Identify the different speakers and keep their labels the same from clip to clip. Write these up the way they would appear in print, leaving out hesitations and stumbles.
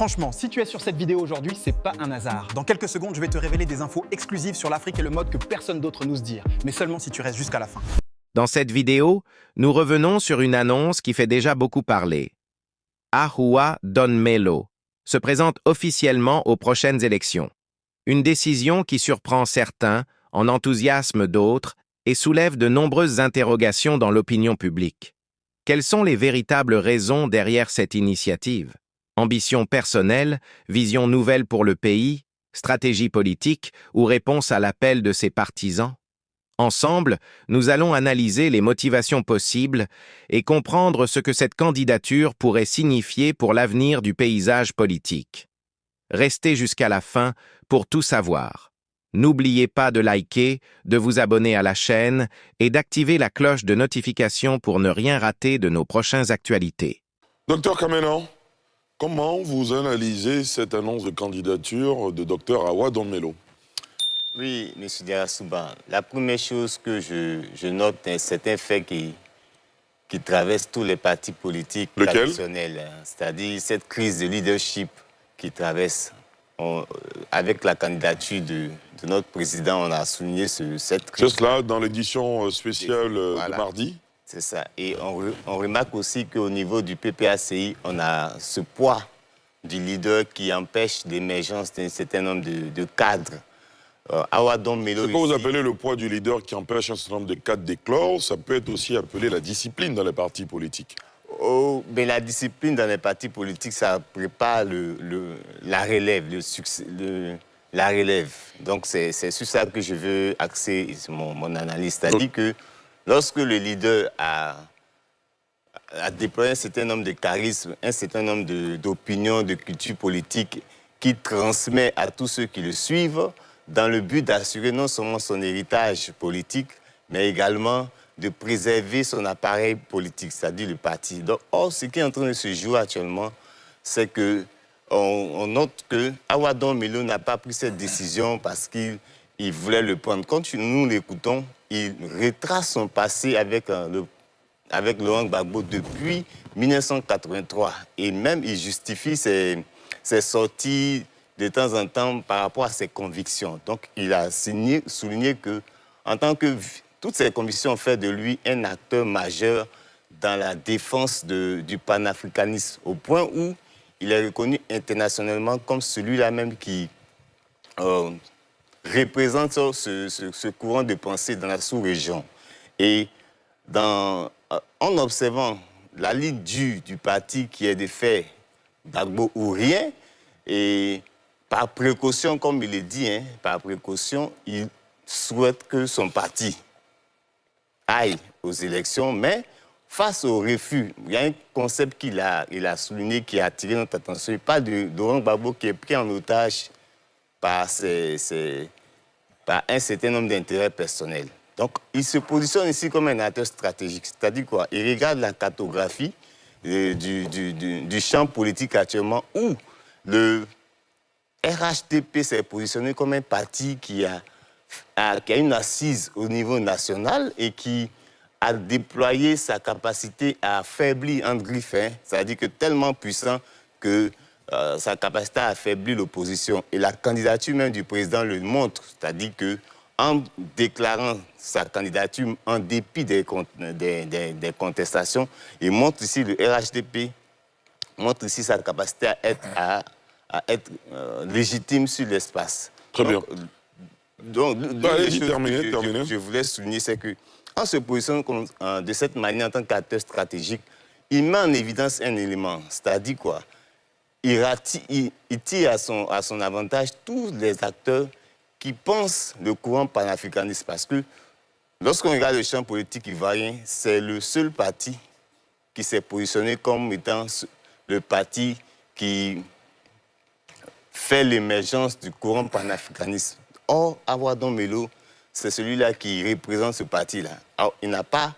Speaker 1: Franchement, si tu es sur cette vidéo aujourd'hui, c'est pas un hasard. Dans quelques secondes, je vais te révéler des infos exclusives sur l'Afrique et le mode que personne d'autre n'ose dire, mais seulement si tu restes jusqu'à la fin.
Speaker 2: Dans cette vidéo, nous revenons sur une annonce qui fait déjà beaucoup parler. Ahua Don Melo se présente officiellement aux prochaines élections. Une décision qui surprend certains, en enthousiasme d'autres, et soulève de nombreuses interrogations dans l'opinion publique. Quelles sont les véritables raisons derrière cette initiative? Ambition personnelle, vision nouvelle pour le pays, stratégie politique ou réponse à l'appel de ses partisans? Ensemble, nous allons analyser les motivations possibles et comprendre ce que cette candidature pourrait signifier pour l'avenir du paysage politique. Restez jusqu'à la fin pour tout savoir. N'oubliez pas de liker, de vous abonner à la chaîne et d'activer la cloche de notification pour ne rien rater de nos prochaines actualités.
Speaker 3: Docteur Kamena, comment vous analysez cette annonce de candidature de Dr Ahua Don Melo?
Speaker 4: Oui, M. Diarra-Souba, la première chose que je note, c'est un fait qui traverse tous les partis politiques traditionnels, c'est-à-dire cette crise de leadership qui traverse. Avec la candidature de notre président, on a souligné cette crise.
Speaker 3: C'est cela, dans l'édition spéciale de mardi?
Speaker 4: C'est ça. Et on remarque aussi qu'au niveau du PPACI, on a ce poids du leader qui empêche l'émergence d'un certain nombre de cadres. Ahua Don Melo.
Speaker 3: Ce que vous appelez le poids du leader qui empêche un certain nombre de cadres d'éclore, ça peut être aussi appelé la discipline dans les partis politiques.
Speaker 4: Oh, mais la discipline dans les partis politiques, ça prépare la relève, le succès, la relève. Donc c'est sur ça que je veux axer mon analyse. C'est-à-dire que lorsque le leader a déployé un certain nombre de charisme, un certain nombre d'opinions, de culture politique qui transmet à tous ceux qui le suivent, dans le but d'assurer non seulement son héritage politique, mais également de préserver son appareil politique, c'est-à-dire le parti. Donc, or, ce qui est en train de se jouer actuellement, c'est que on note que Ahua Don Melo n'a pas pris cette décision parce qu'il voulait le prendre. Quand nous l'écoutons, il retrace son passé avec Laurent Gbagbo depuis 1983. Et même, il justifie ses sorties de temps en temps par rapport à ses convictions. Donc, il a souligné que, en tant que toutes ces convictions ont fait de lui un acteur majeur dans la défense du panafricanisme, au point où il est reconnu internationalement comme celui-là même qui représente ce courant de pensée dans la sous-région. Et en observant la ligne du parti qui est de faire Gbagbo ou rien, et par précaution, comme il le dit, par précaution, il souhaite que son parti aille aux élections, mais face au refus, il y a un concept qu'il a souligné, qui a attiré notre attention. Il parle de Laurent Gbagbo qui est pris en otage par un certain nombre d'intérêts personnels. Donc, il se positionne ici comme un acteur stratégique. C'est-à-dire quoi? Il regarde la cartographie du champ politique actuellement où le RHDP s'est positionné comme un parti qui a une assise au niveau national et qui a déployé sa capacité à affaiblir entre griffes, c'est-à-dire que tellement puissant que sa capacité à affaiblir l'opposition. Et la candidature même du président le montre, c'est-à-dire qu'en déclarant sa candidature en dépit des contestations, il montre ici, le RHDP montre ici sa capacité à être légitime sur l'espace.
Speaker 3: Très bien.
Speaker 4: Donc,
Speaker 3: terminez.
Speaker 4: Je voulais souligner, c'est qu'en se positionnant de cette manière en tant qu'acteur stratégique, il met en évidence un élément, c'est-à-dire quoi? Il tire à son avantage tous les acteurs qui pensent le courant panafricaniste. Parce que lorsqu'on regarde le champ politique ivoirien, c'est le seul parti qui s'est positionné comme étant le parti qui fait l'émergence du courant panafricaniste. Or, Ahua Don Melo, c'est celui-là qui représente ce parti-là. Alors, il n'a pas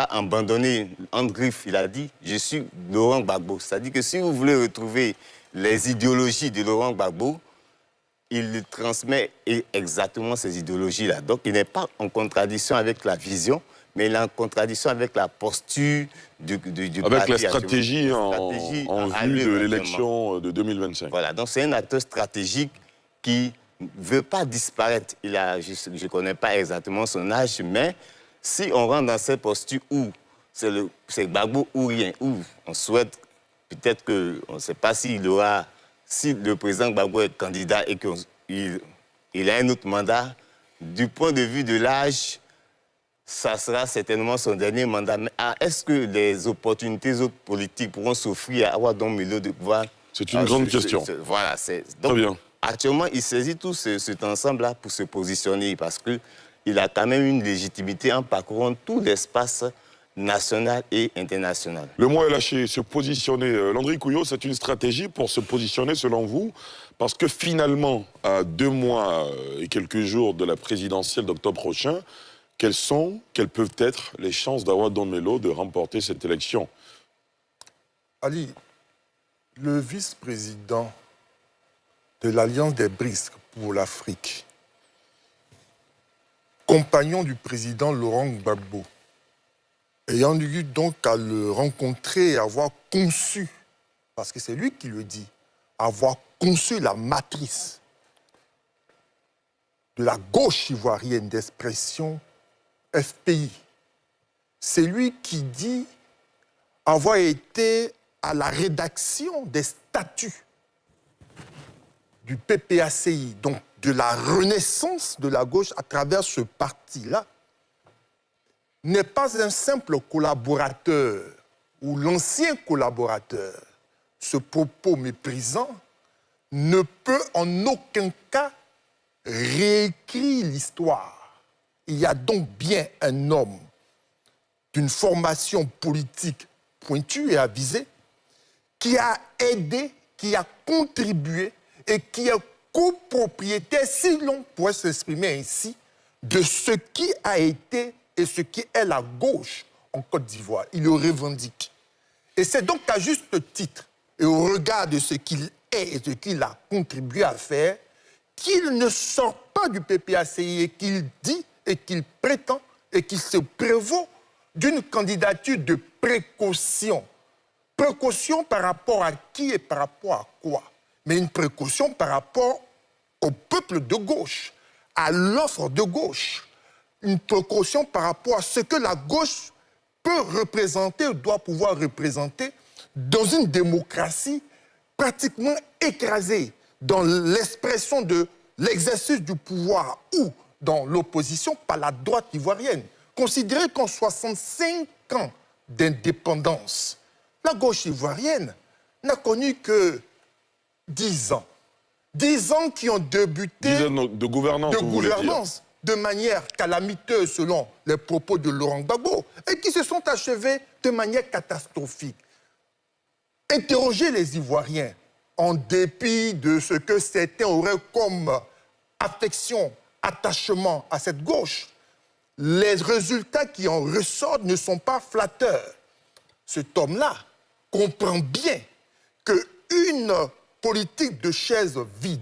Speaker 4: abandonné en griffe. Il a dit « Je suis Laurent Gbagbo ». C'est-à-dire que si vous voulez retrouver les idéologies de Laurent Gbagbo, il transmet exactement ces idéologies-là. Donc, il n'est pas en contradiction avec la vision, mais il est en contradiction avec la posture du
Speaker 3: avec
Speaker 4: parti.
Speaker 3: la stratégie en vue de
Speaker 4: actuellement.
Speaker 3: l'élection de 2025.
Speaker 4: Voilà, donc c'est un acteur stratégique qui ne veut pas disparaître. Je ne connais pas exactement son âge, mais si on rentre dans cette posture où c'est Gbagbo ou rien, où on souhaite peut-être que, on ne sait pas si le président Gbagbo est candidat et qu'il a un autre mandat, du point de vue de l'âge, ça sera certainement son dernier mandat. Mais est-ce que les opportunités autres politiques pourront s'offrir à Awa Don Melo de pouvoir...
Speaker 3: C'est une grande question.
Speaker 4: Voilà.
Speaker 3: Très bien.
Speaker 4: Actuellement, il saisit tout cet ensemble-là pour se positionner parce qu'il a quand même une légitimité en parcourant tout l'espace national et international.
Speaker 3: Le mot est lâché, se positionner. Landry Couillot, c'est une stratégie pour se positionner selon vous, parce que finalement, à 2 mois et quelques jours de la présidentielle d'octobre prochain, quelles peuvent être les chances d'Awa Don Melo de remporter cette élection?
Speaker 5: Ali, le vice-président de l'Alliance des BRICS pour l'Afrique, compagnon du président Laurent Gbagbo, ayant eu donc à le rencontrer et avoir conçu, parce que c'est lui qui le dit, avoir conçu la matrice de la gauche ivoirienne d'expression FPI. C'est lui qui dit avoir été à la rédaction des statuts du PPACI, donc de la renaissance de la gauche à travers ce parti-là, n'est pas un simple collaborateur ou l'ancien collaborateur. Ce propos méprisant ne peut en aucun cas réécrire l'histoire. Il y a donc bien un homme d'une formation politique pointue et avisée qui a aidé, qui a contribué et qui est copropriétaire, si l'on pourrait s'exprimer ainsi, de ce qui a été et ce qui est la gauche en Côte d'Ivoire. Il le revendique. Et c'est donc à juste titre, et au regard de ce qu'il est et ce qu'il a contribué à faire, qu'il ne sort pas du PPACI et qu'il dit et qu'il prétend et qu'il se prévaut d'une candidature de précaution. Précaution par rapport à qui et par rapport à quoi? Mais une précaution par rapport au peuple de gauche, à l'offre de gauche. Une précaution par rapport à ce que la gauche peut représenter ou doit pouvoir représenter dans une démocratie pratiquement écrasée dans l'expression de l'exercice du pouvoir ou dans l'opposition par la droite ivoirienne. Considérez qu'en 65 ans d'indépendance, la gauche ivoirienne n'a connu que 10 ans. 10 ans qui ont débuté
Speaker 3: 10 ans de gouvernance, vous voulez dire.
Speaker 5: De manière calamiteuse selon les propos de Laurent Gbagbo et qui se sont achevés de manière catastrophique. Interrogez les Ivoiriens, en dépit de ce que certains auraient comme affection, attachement à cette gauche, les résultats qui en ressortent ne sont pas flatteurs. Cet homme-là comprend bien qu'une politique de chaises vides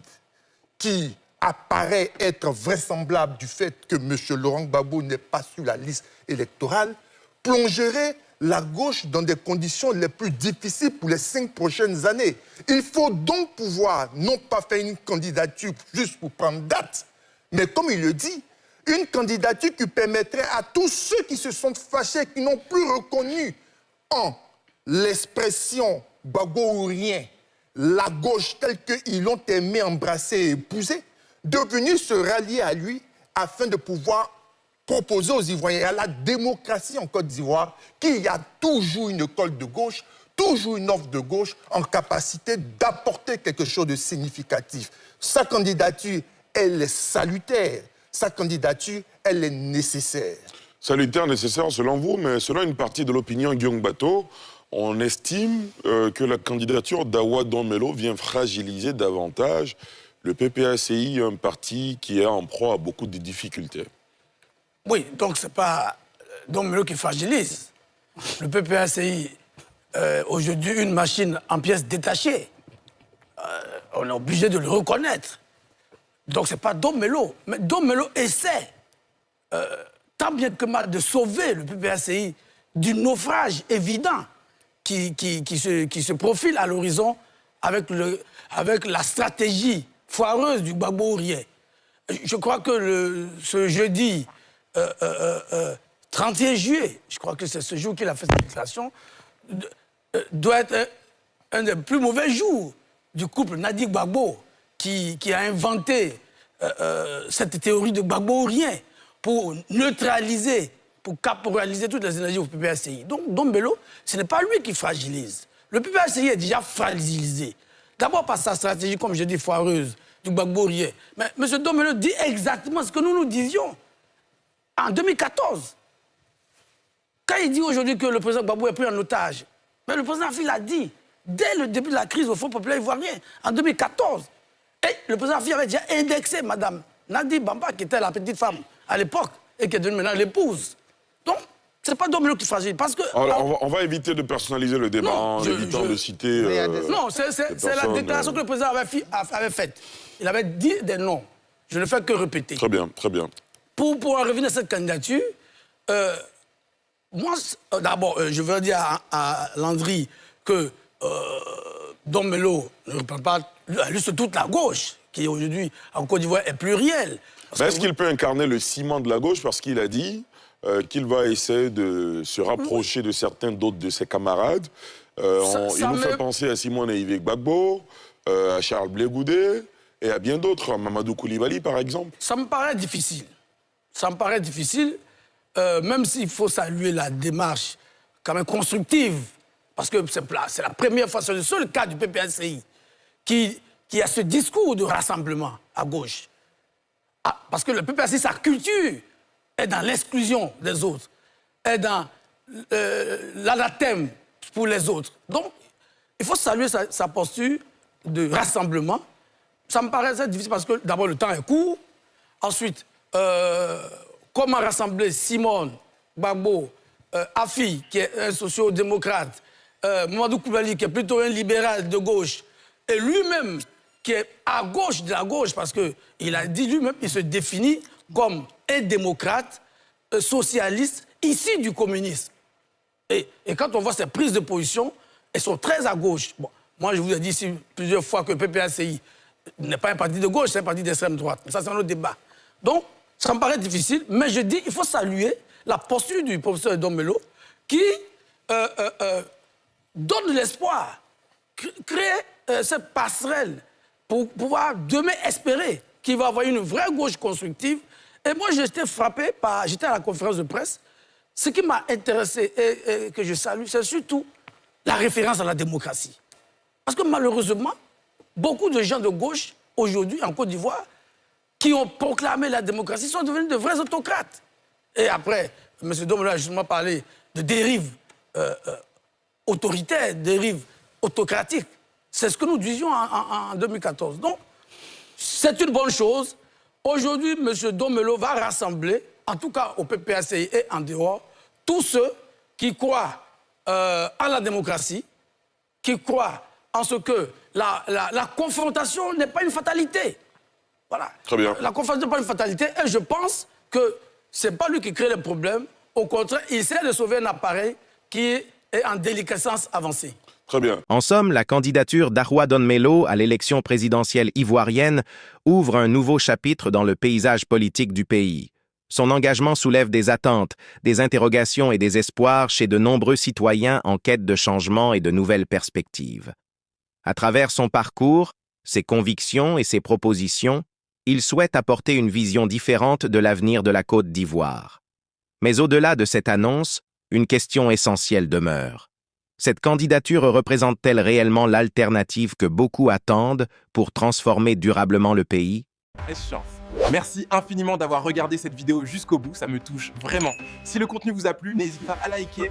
Speaker 5: qui apparaît être vraisemblable du fait que M. Laurent Gbagbo n'est pas sur la liste électorale, plongerait la gauche dans des conditions les plus difficiles pour les 5 prochaines années. Il faut donc pouvoir, non pas faire une candidature juste pour prendre date, mais comme il le dit, une candidature qui permettrait à tous ceux qui se sont fâchés, qui n'ont plus reconnu en l'expression Gbagbo ou rien, la gauche telle qu'ils l'ont aimé, embrassé et épousé, de venir se rallier à lui afin de pouvoir proposer aux Ivoiriens et à la démocratie en Côte d'Ivoire qu'il y a toujours une école de gauche, toujours une offre de gauche en capacité d'apporter quelque chose de significatif. Sa candidature, elle est salutaire. Sa candidature, elle est nécessaire.
Speaker 3: Salutaire, nécessaire selon vous, mais selon une partie de l'opinion Guillaume Bateau, on estime que la candidature d'Awa Don Melo vient fragiliser davantage le PPACI, un parti qui est en proie à beaucoup de difficultés.
Speaker 6: Oui, donc ce n'est pas Don Melo qui fragilise. Le PPACI, aujourd'hui, une machine en pièces détachées. On est obligé de le reconnaître. Donc ce n'est pas Don Melo. Mais Don Melo essaie, tant bien que mal de sauver le PPACI du naufrage évident qui se profile à l'horizon avec la stratégie foireuse du Gbagbo-Rien. Je crois que ce jeudi 31 juillet, je crois que c'est ce jour qu'il a fait cette déclaration, doit être un des plus mauvais jours du couple Nadi Gbagbo qui a inventé cette théorie de Gbagbo-Rien pour neutraliser, pour caporaliser toutes les énergies au PPACI. Donc, Dombello, ce n'est pas lui qui fragilise. Le PPACI est déjà fragilisé. D'abord par sa stratégie, comme je dis, foireuse, du Gbagbo-Rien. Mais M. Dombello dit exactement ce que nous disions en 2014. Quand il dit aujourd'hui que le président Gbagbo est pris en otage, mais le président Afi l'a dit dès le début de la crise au Front populaire ivoirien, en 2014. Et le président Afi avait déjà indexé Mme Nadi Bamba, qui était la petite femme à l'époque, et qui est devenue maintenant l'épouse. Donc, ce n'est pas Dombello qui fragilise. Parce que.
Speaker 3: Alors, on va éviter de personnaliser le débat en évitant de citer.
Speaker 6: Non, c'est la déclaration que le président avait faite. Il avait dit des noms. Je ne fais que répéter.
Speaker 3: Très bien, très bien.
Speaker 6: Pour en revenir à cette candidature, moi, d'abord, je veux dire à Landry que Dombello ne reprend pas juste toute la gauche, qui aujourd'hui, en Côte d'Ivoire, est plurielle.
Speaker 3: Est-ce qu'il peut incarner le ciment de la gauche parce qu'il a dit qu'il va essayer de se rapprocher de certains d'autres de ses camarades. Il nous fait penser à Simone Yves Gbagbo, à Charles Blé Goudé et à bien d'autres, à Mamadou Koulibaly par exemple.
Speaker 6: Ça me paraît difficile. Ça me paraît difficile, même s'il faut saluer la démarche quand même constructive, parce que c'est la première fois, c'est le seul cas du PPACI qui a ce discours de rassemblement à gauche. Ah, parce que le PPACI, sa culture est dans l'exclusion des autres, est dans l'anathème pour les autres. Donc, il faut saluer sa posture de rassemblement. Ça me paraît difficile parce que, d'abord, le temps est court. Ensuite, comment rassembler Simone Gbagbo, Afi, qui est un socio-démocrate, Mamadou Koulibaly, qui est plutôt un libéral de gauche, et lui-même, qui est à gauche de la gauche, parce qu'il a dit lui-même, il se définit comme un démocrate, socialiste, issu du communisme. Et quand on voit ces prises de position, elles sont très à gauche. Bon, moi, je vous ai dit ici plusieurs fois que le PPACI n'est pas un parti de gauche, c'est un parti d'extrême droite. Mais ça, c'est un autre débat. Donc, ça me paraît difficile, mais je dis qu'il faut saluer la posture du professeur Dombello qui donne de l'espoir, crée cette passerelle pour pouvoir demain espérer qu'il va y avoir une vraie gauche constructive. Et moi, j'étais frappé j'étais à la conférence de presse. Ce qui m'a intéressé et que je salue, c'est surtout la référence à la démocratie. Parce que malheureusement, beaucoup de gens de gauche, aujourd'hui, en Côte d'Ivoire, qui ont proclamé la démocratie, sont devenus de vrais autocrates. Et après, M. Dombello a justement parlé de dérives autoritaires, dérives autocratiques. C'est ce que nous disions en 2014. Donc, c'est une bonne chose. Aujourd'hui, M. Dombello va rassembler, en tout cas au PPACI et en dehors, tous ceux qui croient en la démocratie, qui croient en ce que la confrontation n'est pas une fatalité. Voilà.
Speaker 3: Très bien.
Speaker 6: La confrontation n'est pas une fatalité et je pense que ce n'est pas lui qui crée les problèmes. Au contraire, il essaie de sauver un appareil qui est en déliquescence avancée.
Speaker 3: Très bien.
Speaker 2: En somme, la candidature d'Aroua Dombello à l'élection présidentielle ivoirienne ouvre un nouveau chapitre dans le paysage politique du pays. Son engagement soulève des attentes, des interrogations et des espoirs chez de nombreux citoyens en quête de changement et de nouvelles perspectives. À travers son parcours, ses convictions et ses propositions, il souhaite apporter une vision différente de l'avenir de la Côte d'Ivoire. Mais au-delà de cette annonce, une question essentielle demeure. Cette candidature représente-t-elle réellement l'alternative que beaucoup attendent pour transformer durablement le pays?
Speaker 7: Merci infiniment d'avoir regardé cette vidéo jusqu'au bout, ça me touche vraiment. Si le contenu vous a plu, n'hésitez pas à liker,